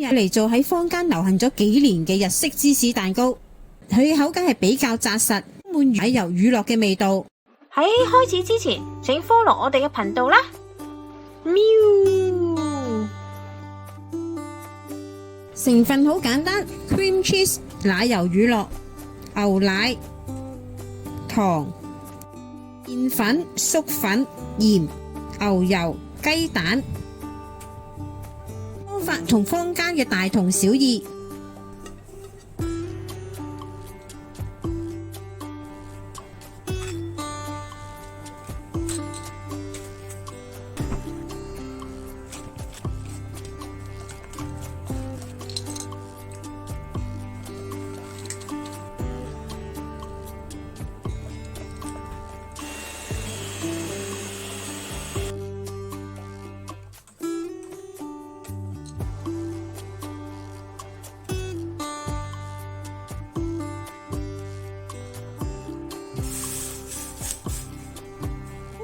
日嚟做喺坊間流行咗幾年嘅日式芝士蛋糕，佢嘅口感係比較紮實，充滿奶油乳酪嘅味道。喺開始之前，請 follow 我哋嘅頻道啦。喵！成分好簡單 ，cream cheese 奶油乳酪、牛奶、糖、麵粉、粟粉、鹽、牛油、雞蛋。方法同坊間嘅大同小異。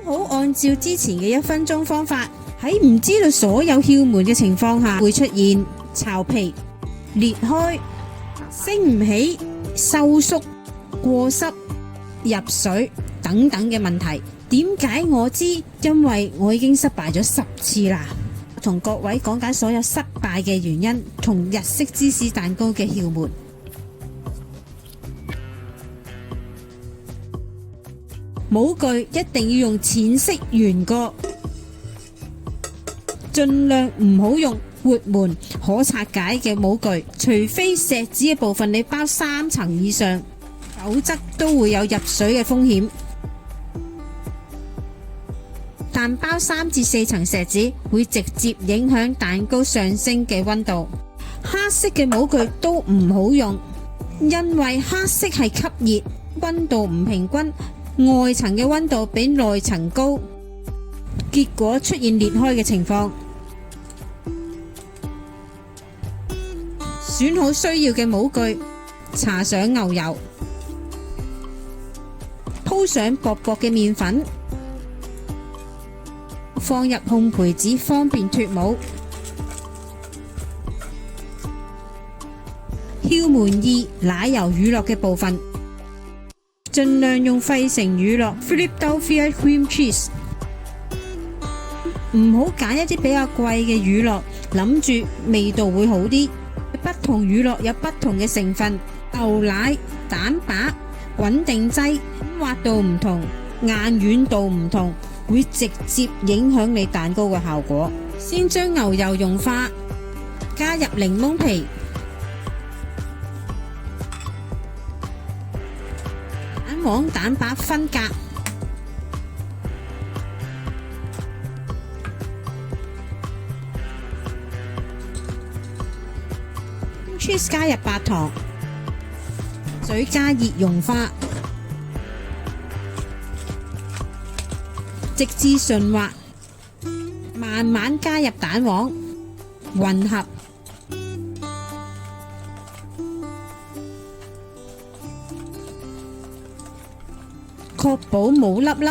好按照之前嘅1分鐘方法，喺唔知道所有竅門嘅情況下，會出現巢皮、裂開、升唔起、收縮、過濕、入水等等嘅問題。點解我知？因為我已經失敗咗10次啦。同各位講解所有失敗嘅原因，同日式芝士蛋糕嘅竅門。模具一定要用淺色圓角，盡量唔好用活門可拆解嘅模具，除非錫紙嘅部分你包3層以上，否則都會有入水嘅風險。但包3至4層錫紙會直接影響蛋糕上升嘅溫度。黑色嘅模具都唔好用，因為黑色係吸熱，溫度唔平均。外層嘅溫度比內層高，結果出現裂開嘅情況。選好需要嘅模具，搽上牛油，鋪上薄薄嘅麵粉，放入烘焙紙方便脫模。竅門2：奶油乳酪嘅部分。盡量用費城乳酪 （Philadelphia Cream Cheese），唔好揀一啲比較貴嘅乳酪，諗住味道會好啲。不同乳酪有不同嘅成分，牛奶、蛋白、穩定劑、滑度唔同、硬軟度唔同，會直接影響你蛋糕嘅效果。先將牛油融化，加入檸檬皮。蛋黃蛋白分隔，cheese 加入白糖，水加熱融化，直至順滑，慢慢加入蛋黃，混合。確保冇粒粒，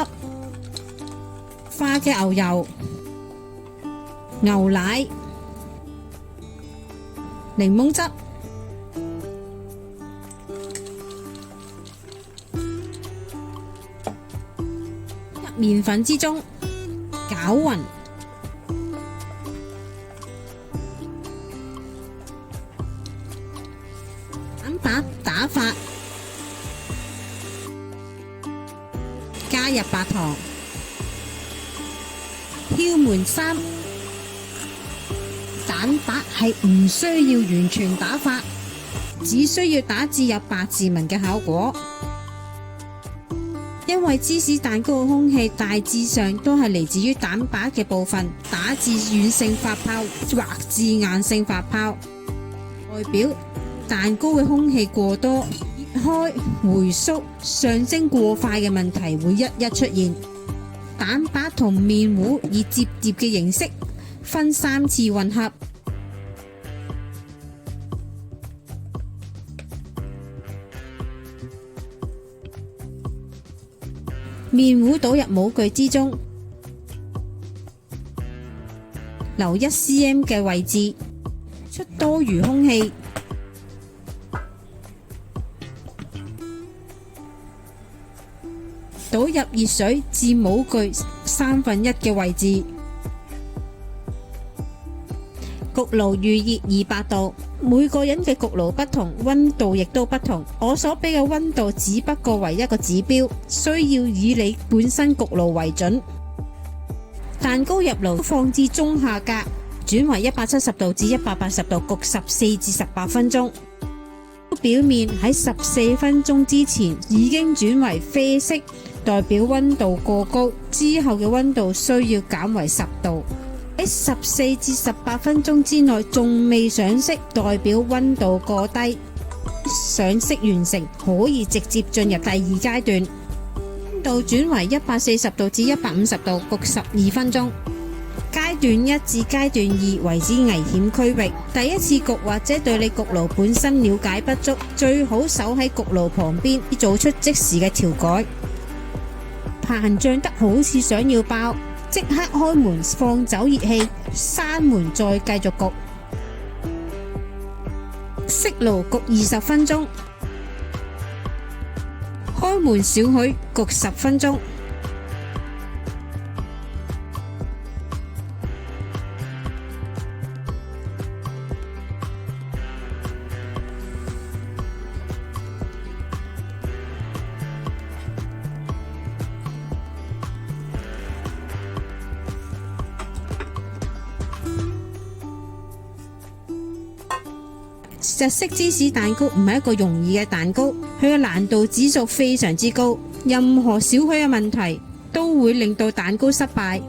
化嘅牛油、牛奶、檸檬汁、入麵粉之中，攪勻，蛋白打發。加入白糖。竅門3：蛋白係唔需要完全打發，只需要打至有白字紋嘅效果。因為芝士蛋糕嘅空氣大致上都係嚟自於蛋白嘅部分，打至軟性發泡或至硬性發泡，代表蛋糕嘅空氣過多。開、回縮、上升過快嘅問題會一一出現。蛋白同麵糊以摺疊嘅形式分3次混合。麵糊倒入模具之中，留1cm 嘅位置，出多餘空氣。倒入熱水至模具1/3嘅位置。焗爐預熱200度，每個人嘅焗爐不同，溫度亦都不同。我所俾嘅溫度只不過為一個指標，需要以你本身焗爐為準。蛋糕入爐放至中下格，轉為170度至180度焗14至18分鐘。表面喺14分鐘之前已經轉為啡色，代表溫度過高，之後嘅溫度需要減為10度。喺14至18分鐘之內仲未上色，代表溫度過低。上色完成，可以直接進入第2階段。溫度轉為140度至150度焗12分鐘。階段1至階段2為之危險區域。第一次焗或者對你焗爐本身了解不足，最好守喺焗爐旁邊，做出即時嘅調改。膨脹得好似想要爆，即刻開門放走熱氣，閂門再繼續焗。熄爐焗20分鐘，開門少許焗10分鐘。日式芝士蛋糕唔係一個容易嘅蛋糕，佢嘅難度指數非常之高，任何少許嘅問題都會令到蛋糕失敗。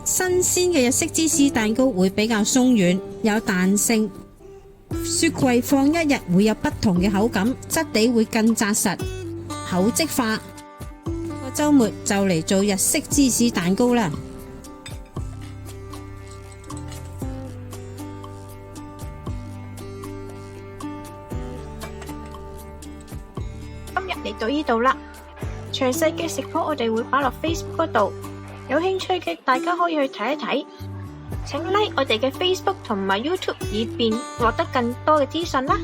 新鮮嘅日式芝士蛋糕會比較鬆軟，有彈性，雪櫃放1日會有不同嘅口感，質地會更紮實、厚積化。周末就嚟做日式芝士蛋糕啦！今日嚟到呢度啦，詳細嘅食譜我哋會擺落 Facebook 嗰度，有興趣嘅大家可以去睇一睇。請 like 我哋嘅 Facebook 同埋 YouTube，以便獲得更多嘅資訊啦！